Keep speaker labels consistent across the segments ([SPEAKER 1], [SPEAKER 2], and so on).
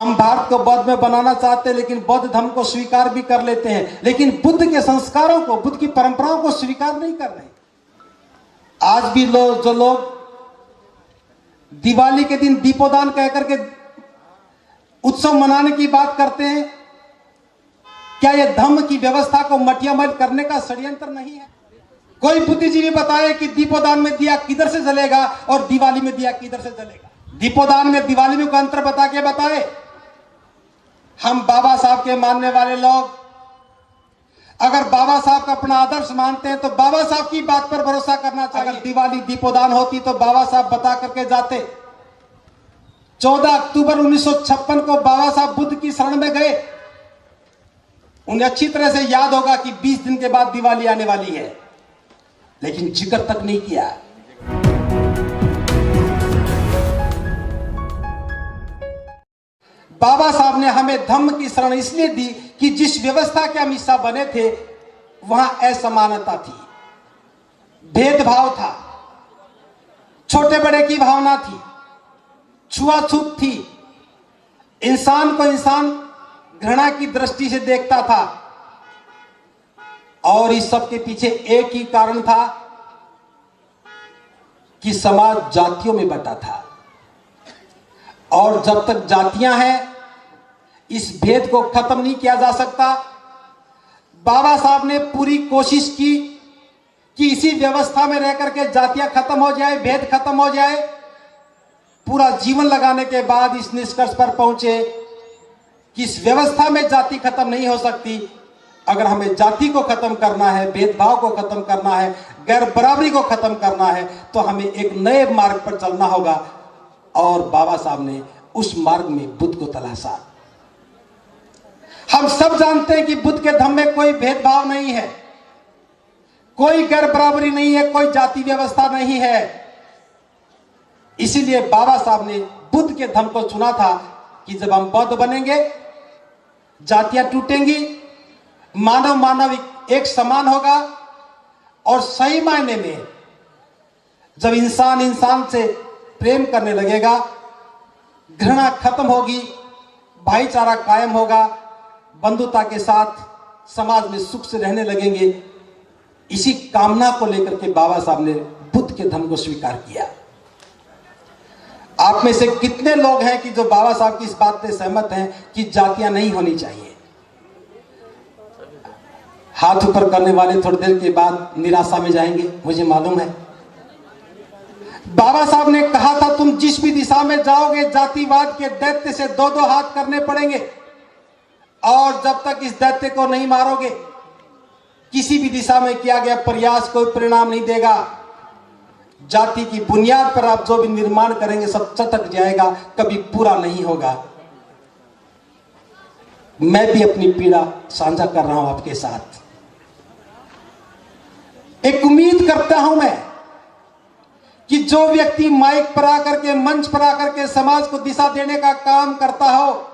[SPEAKER 1] हम भारत को बौद्ध में बनाना चाहते हैं, लेकिन बौद्ध धर्म को स्वीकार भी कर लेते हैं, लेकिन बुद्ध के संस्कारों को, बुद्ध की परंपराओं को स्वीकार नहीं कर रहे। आज भी जो लोग दिवाली के दिन दीपोदान कहकर के उत्सव मनाने की बात करते हैं, क्या यह धर्म की व्यवस्था को मटियामल करने का षड्यंत्र नहीं है? कोई बुद्धिजीवी बताए कि दीपोदान में दिया किधर से जलेगा और दिवाली में दिया किधर से जलेगा। दीपोदान में दिवाली में कोई अंतर बता के बताए। हम बाबा साहब के मानने वाले लोग अगर बाबा साहब का अपना आदर्श मानते हैं तो बाबा साहब की बात पर भरोसा करना चाहिए। अगर दिवाली दीपोदान होती तो बाबा साहब बता करके जाते। 14 अक्टूबर 1956 को बाबा साहब बुद्ध की शरण में गए। उन्हें अच्छी तरह से याद होगा कि 20 दिन के बाद दिवाली आने वाली है, लेकिन जिक्र तक नहीं किया। बाबा साहब ने हमें धम्म की शरण इसलिए दी कि जिस व्यवस्था के हम हिस्सा बने थे वहां असमानता थी, भेदभाव था, छोटे बड़े की भावना थी, छुआछूत थी, इंसान को इंसान घृणा की दृष्टि से देखता था। और इस सब के पीछे एक ही कारण था कि समाज जातियों में बंटा था, और जब तक जातियां हैं इस भेद को खत्म नहीं किया जा सकता। बाबा साहब ने पूरी कोशिश की कि इसी व्यवस्था में रह करके जातियां खत्म हो जाए, भेद खत्म हो जाए। पूरा जीवन लगाने के बाद इस निष्कर्ष पर पहुंचे कि इस व्यवस्था में जाति खत्म नहीं हो सकती। अगर हमें जाति को खत्म करना है, भेदभाव को खत्म करना है, गैर बराबरी को खत्म करना है, तो हमें एक नए मार्ग पर चलना होगा। और बाबा साहब ने उस मार्ग में बुद्ध को तलाशा। हम सब जानते हैं कि बुद्ध के धम्म में कोई भेदभाव नहीं है, कोई गैर बराबरी नहीं है, कोई जाति व्यवस्था नहीं है। इसीलिए बाबा साहब ने बुद्ध के धम्म को चुना था कि जब हम बौद्ध बनेंगे जातियां टूटेंगी, मानव मानव एक समान होगा, और सही मायने में जब इंसान इंसान से प्रेम करने लगेगा, घृणा खत्म होगी, भाईचारा कायम होगा, बंधुता के साथ समाज में सुख से रहने लगेंगे। इसी कामना को लेकर के बाबा साहब ने बुद्ध के धम्म को स्वीकार किया। आप में से कितने लोग हैं कि जो बाबा साहब की इस बात से सहमत हैं कि जातियां नहीं होनी चाहिए? हाथ ऊपर करने वाले थोड़ी देर के बाद निराशा में जाएंगे, मुझे मालूम है। बाबा साहब ने कहा था तुम जिस भी दिशा में जाओगे जातिवाद के दैत्य से दो दो हाथ करने पड़ेंगे, और जब तक इस दैत्य को नहीं मारोगे किसी भी दिशा में किया गया प्रयास कोई परिणाम नहीं देगा। जाति की बुनियाद पर आप जो भी निर्माण करेंगे सब चटक जाएगा, कभी पूरा नहीं होगा। मैं भी अपनी पीड़ा साझा कर रहा हूं आपके साथ। एक उम्मीद करता हूं मैं कि जो व्यक्ति माइक पर आकर के, मंच पर आकर के समाज को दिशा देने का काम करता हो,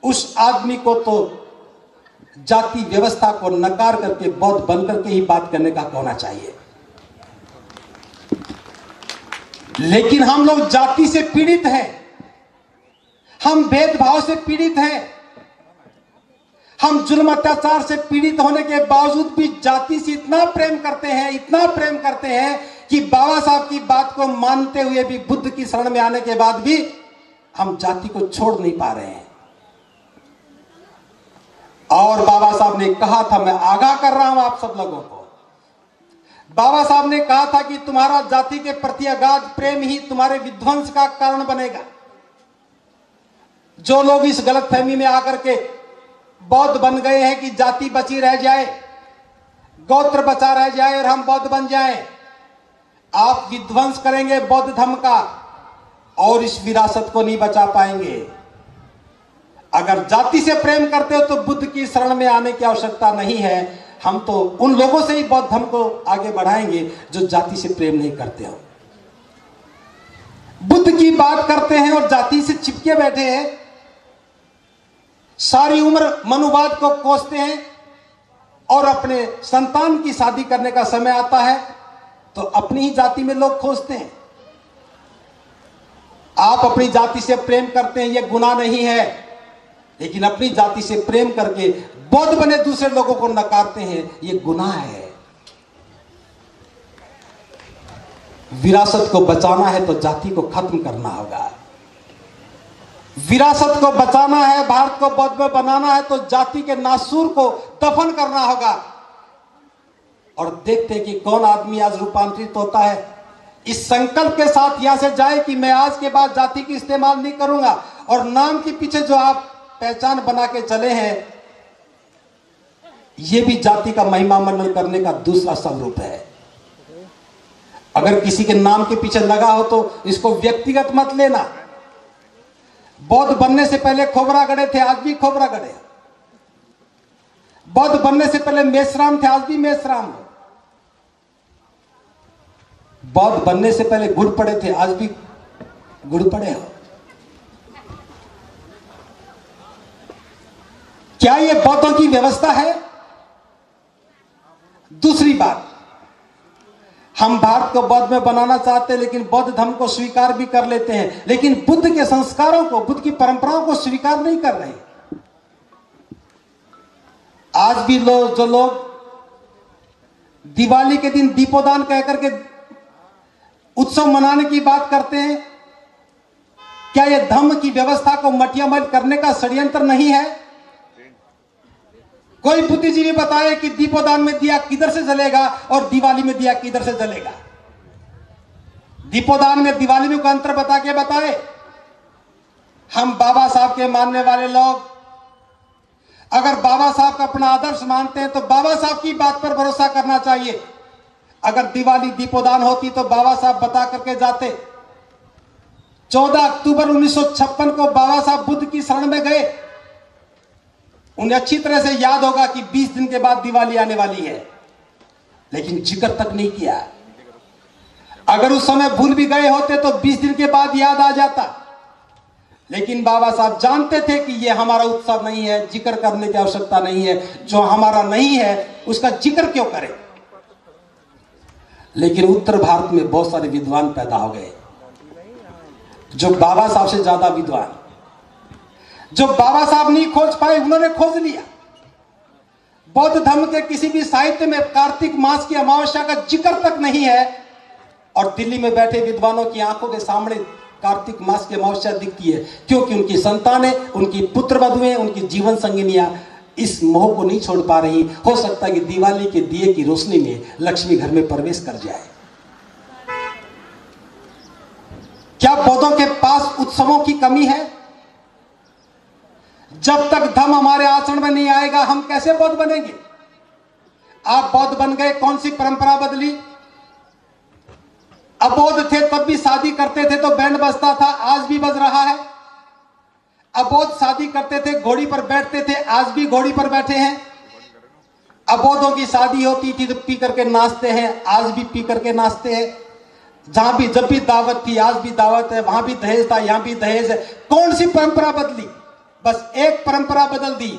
[SPEAKER 1] उस आदमी को तो जाति व्यवस्था को नकार करके बौद्ध बनकर के ही बात करने का होना चाहिए। लेकिन हम लोग जाति से पीड़ित हैं, हम भेदभाव से पीड़ित हैं, हम जुल्म अत्याचार से पीड़ित होने के बावजूद भी जाति से इतना प्रेम करते हैं, इतना प्रेम करते हैं कि बाबा साहब की बात को मानते हुए भी, बुद्ध की शरण में आने के बाद भी हम जाति को छोड़ नहीं पा रहे हैं। और बाबा साहब ने कहा था, मैं आगाह कर रहा हूं आप सब लोगों को, बाबा साहब ने कहा था कि तुम्हारा जाति के प्रति अगाध प्रेम ही तुम्हारे विध्वंस का कारण बनेगा। जो लोग इस गलतफहमी में आकर के बौद्ध बन गए हैं कि जाति बची रह जाए, गोत्र बचा रह जाए और हम बौद्ध बन जाएं, आप विध्वंस करेंगे बौद्ध धर्म का और इस विरासत को नहीं बचा पाएंगे। अगर जाति से प्रेम करते हो तो बुद्ध की शरण में आने की आवश्यकता नहीं है। हम तो उन लोगों से ही बौद्ध धर्म को आगे बढ़ाएंगे जो जाति से प्रेम नहीं करते हो, बुद्ध की बात करते हैं और जाति से चिपके बैठे हैं, सारी उम्र मनुवाद को कोसते हैं, और अपने संतान की शादी करने का समय आता है तो अपनी ही जाति में लोग खोजते हैं। आप अपनी जाति से प्रेम करते हैं, यह गुनाह नहीं है, लेकिन अपनी जाति से प्रेम करके बौद्ध बने दूसरे लोगों को नकारते हैं, यह गुनाह है। विरासत को बचाना है तो जाति को खत्म करना होगा। विरासत को बचाना है, भारत को बौद्ध में बनाना है तो जाति के नासूर को दफन करना होगा। और देखते हैं कि कौन आदमी आज रूपांतरित होता है, इस संकल्प के साथ यहां से जाए कि मैं आज के बाद जाति की इस्तेमाल नहीं करूंगा। और नाम के पीछे जो आप पहचान बना के चले हैं, यह भी जाति का महिमा मंडन करने का दूसरा स्वरूप है। अगर किसी के नाम के पीछे लगा हो तो इसको व्यक्तिगत मत लेना। बौद्ध बनने से पहले खोबरा गड़े थे, आज भी खोबरा गड़े। बौद्ध बनने से पहले मेषराम थे, आज भी मेषराम हो। बौद्ध बनने से पहले गुड़ पड़े थे, आज भी गुड़ पड़े हो। क्या यह बौद्धों की व्यवस्था है? दूसरी बात, हम भारत को बौद्ध में बनाना चाहते हैं, लेकिन बौद्ध धर्म को स्वीकार भी कर लेते हैं, लेकिन बुद्ध के संस्कारों को, बुद्ध की परंपराओं को स्वीकार नहीं कर रहे। आज भी जो लोग दिवाली के दिन दीपोदान कहकर के उत्सव मनाने की बात करते हैं, क्या यह धर्म की व्यवस्था को मटियामल करने का षड्यंत्र नहीं है? कोई बुद्धिजीवी बताए कि दीपोदान में दिया किधर से जलेगा और दिवाली में दिया किधर से जलेगा। दीपोदान में दिवाली में कोई अंतर बता के बताए। हम बाबा साहब के मानने वाले लोग अगर बाबा साहब का अपना आदर्श मानते हैं तो बाबा साहब की बात पर भरोसा करना चाहिए। अगर दिवाली दीपोदान होती तो बाबा साहब बता करके जाते। 14 अक्टूबर 1956 को बाबा साहब बुद्ध की शरण में गए। उन्हें अच्छी तरह से याद होगा कि 20 दिन के बाद दिवाली आने वाली है, लेकिन जिक्र तक नहीं किया। अगर उस समय भूल भी गए होते तो 20 दिन के बाद याद आ जाता। लेकिन बाबा साहब जानते थे कि यह हमारा उत्सव नहीं है, जिक्र करने की आवश्यकता नहीं है। जो हमारा नहीं है उसका जिक्र क्यों करें। लेकिन उत्तर भारत में बहुत सारे विद्वान पैदा हो गए जो बाबा साहब से ज्यादा विद्वान, जो बाबा साहब नहीं खोज पाए उन्होंने खोज लिया। बौद्ध धर्म के किसी भी साहित्य में कार्तिक मास की अमावस्या का जिक्र तक नहीं है, और दिल्ली में बैठे विद्वानों की आंखों के सामने कार्तिक मास की अमावस्या दिखती है, क्योंकि उनकी संतानें, उनकी पुत्र वधुएं, उनकी जीवन संगिनियां इस मोह को नहीं छोड़ पा रही। हो सकता है कि दिवाली के दिए की रोशनी में लक्ष्मी घर में प्रवेश कर जाए। क्या बौद्धों के पास उत्सवों की कमी है? जब तक धर्म हमारे आचरण में नहीं आएगा हम कैसे बौद्ध बनेंगे? आप बौद्ध बन गए, कौन सी परंपरा बदली? अबौद्ध थे तब भी शादी करते थे तो बैंड बजता था, आज भी बज रहा है। अबौद्ध शादी करते थे, घोड़ी पर बैठते थे, आज भी घोड़ी पर बैठे हैं। अबौद्धों की शादी होती थी तो पी करके नाचते हैं, आज भी पी करके नाचते हैं। जहां भी जब भी दावत थी, आज भी दावत है, वहां भी दहेज था, यहां भी दहेज है। कौन सी परंपरा बदली? बस एक परंपरा बदल दी।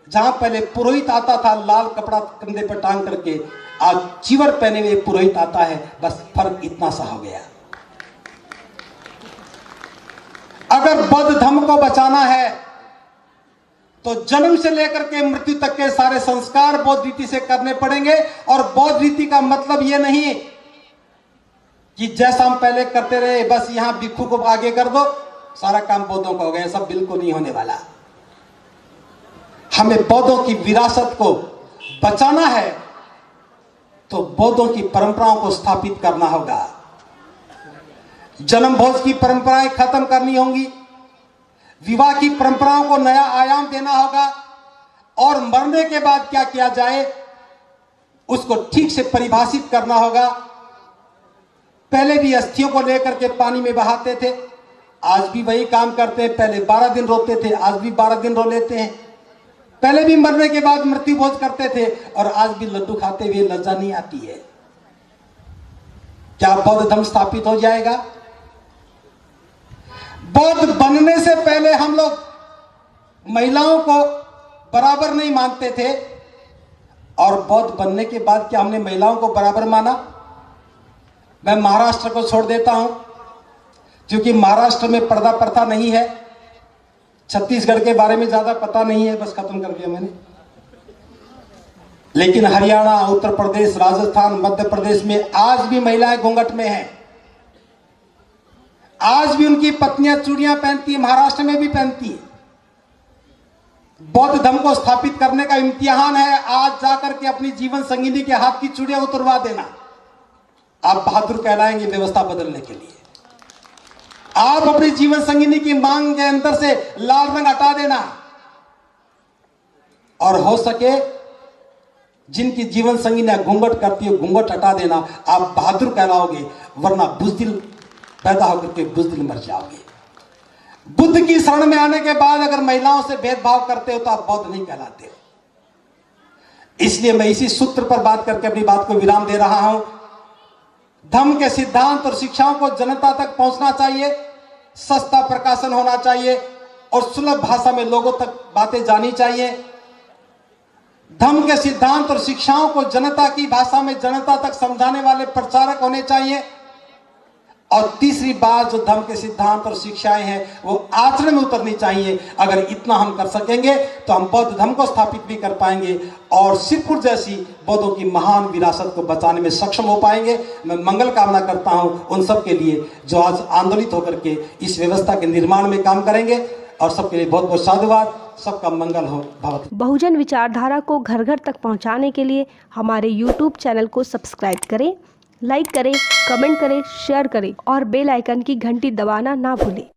[SPEAKER 1] जहां पहले पुरोहित आता था लाल कपड़ा कंधे पर टांग करके, आज चीवर पहने हुए पुरोहित आता है। बस फर्क इतना सा हो गया। अगर बौद्ध धर्म को बचाना है तो जन्म से लेकर के मृत्यु तक के सारे संस्कार बौद्ध रीति से करने पड़ेंगे। और बौद्ध रीति का मतलब यह नहीं कि जैसा हम पहले करते रहे बस यहां भिक्षु को आगे कर दो, सारा काम बौद्धों का हो गया। सब बिल्कुल नहीं होने वाला। हमें बौद्धों की विरासत को बचाना है तो बौद्धों की परंपराओं को स्थापित करना होगा। जन्म भोज की परंपराएं खत्म करनी होंगी, विवाह की परंपराओं को नया आयाम देना होगा, और मरने के बाद क्या किया जाए उसको ठीक से परिभाषित करना होगा। पहले भी अस्थियों को लेकर के पानी में बहाते थे, आज भी वही काम करते हैं। पहले 12 दिन रोते थे, आज भी 12 दिन रो लेते हैं। पहले भी मरने के बाद मृत्यु भोज करते थे, और आज भी लड्डू खाते हुए लज्जा नहीं आती है। क्या बौद्ध धर्म स्थापित हो जाएगा? बौद्ध बनने से पहले हम लोग महिलाओं को बराबर नहीं मानते थे, और बौद्ध बनने के बाद क्या हमने महिलाओं को बराबर माना? मैं महाराष्ट्र को छोड़ देता हूं। क्योंकि महाराष्ट्र में पर्दा प्रथा नहीं है, छत्तीसगढ़ के बारे में ज्यादा पता नहीं है, बस खत्म कर दिया मैंने। लेकिन हरियाणा, उत्तर प्रदेश, राजस्थान, मध्य प्रदेश में आज भी महिलाएं घूंघट में हैं। आज भी उनकी पत्नियां चूड़ियां पहनती हैं, महाराष्ट्र में भी पहनती हैं। बौद्ध धर्म को स्थापित करने का इम्तिहान है आज जाकर के अपनी जीवन संगिनी के हाथ की चूड़ियां उतरवा देना। आप बहादुर कहलाएंगे व्यवस्था बदलने के लिए। आप अपनी जीवन संगिनी की मांग के अंदर से लाल रंग हटा देना, और हो सके जिनकी जीवन संगिनी घूंघट करती है घूंघट हटा देना। आप बहादुर कहलाओगे, वरना बुजदिल पैदा होकर के बुजदिल मर जाओगे। बुद्ध की शरण में आने के बाद अगर महिलाओं से भेदभाव करते हो तो आप बौद्ध नहीं कहलाते हो। इसलिए मैं इसी सूत्र पर बात करके अपनी बात को विराम दे रहा हूं। धम्म के सिद्धांत और शिक्षाओं को जनता तक पहुंचना चाहिए, सस्ता प्रकाशन होना चाहिए और सुलभ भाषा में लोगों तक बातें जानी चाहिए। धम्म के सिद्धांत और शिक्षाओं को जनता की भाषा में जनता तक समझाने वाले प्रचारक होने चाहिए। और तीसरी बात, जो धर्म के सिद्धांत और शिक्षाएं हैं वो आचरण में उतरनी चाहिए। अगर इतना हम कर सकेंगे तो हम बौद्ध धर्म को स्थापित भी कर पाएंगे और सिरपुर जैसी बौद्धों की महान विरासत को बचाने में सक्षम हो पाएंगे। मैं मंगल कामना करता हूं उन सब के लिए जो आज आंदोलित होकर के इस व्यवस्था के निर्माण में काम करेंगे, और सबके लिए बहुत बहुत साधुवाद। सबका मंगल हो भवतु।
[SPEAKER 2] बहुजन विचारधारा को घर घर तक पहुंचाने के लिए हमारे YouTube चैनल को सब्सक्राइब करें, लाइक करें, कमेंट करें, शेयर करें और बेल आइकन की घंटी दबाना ना भूलें।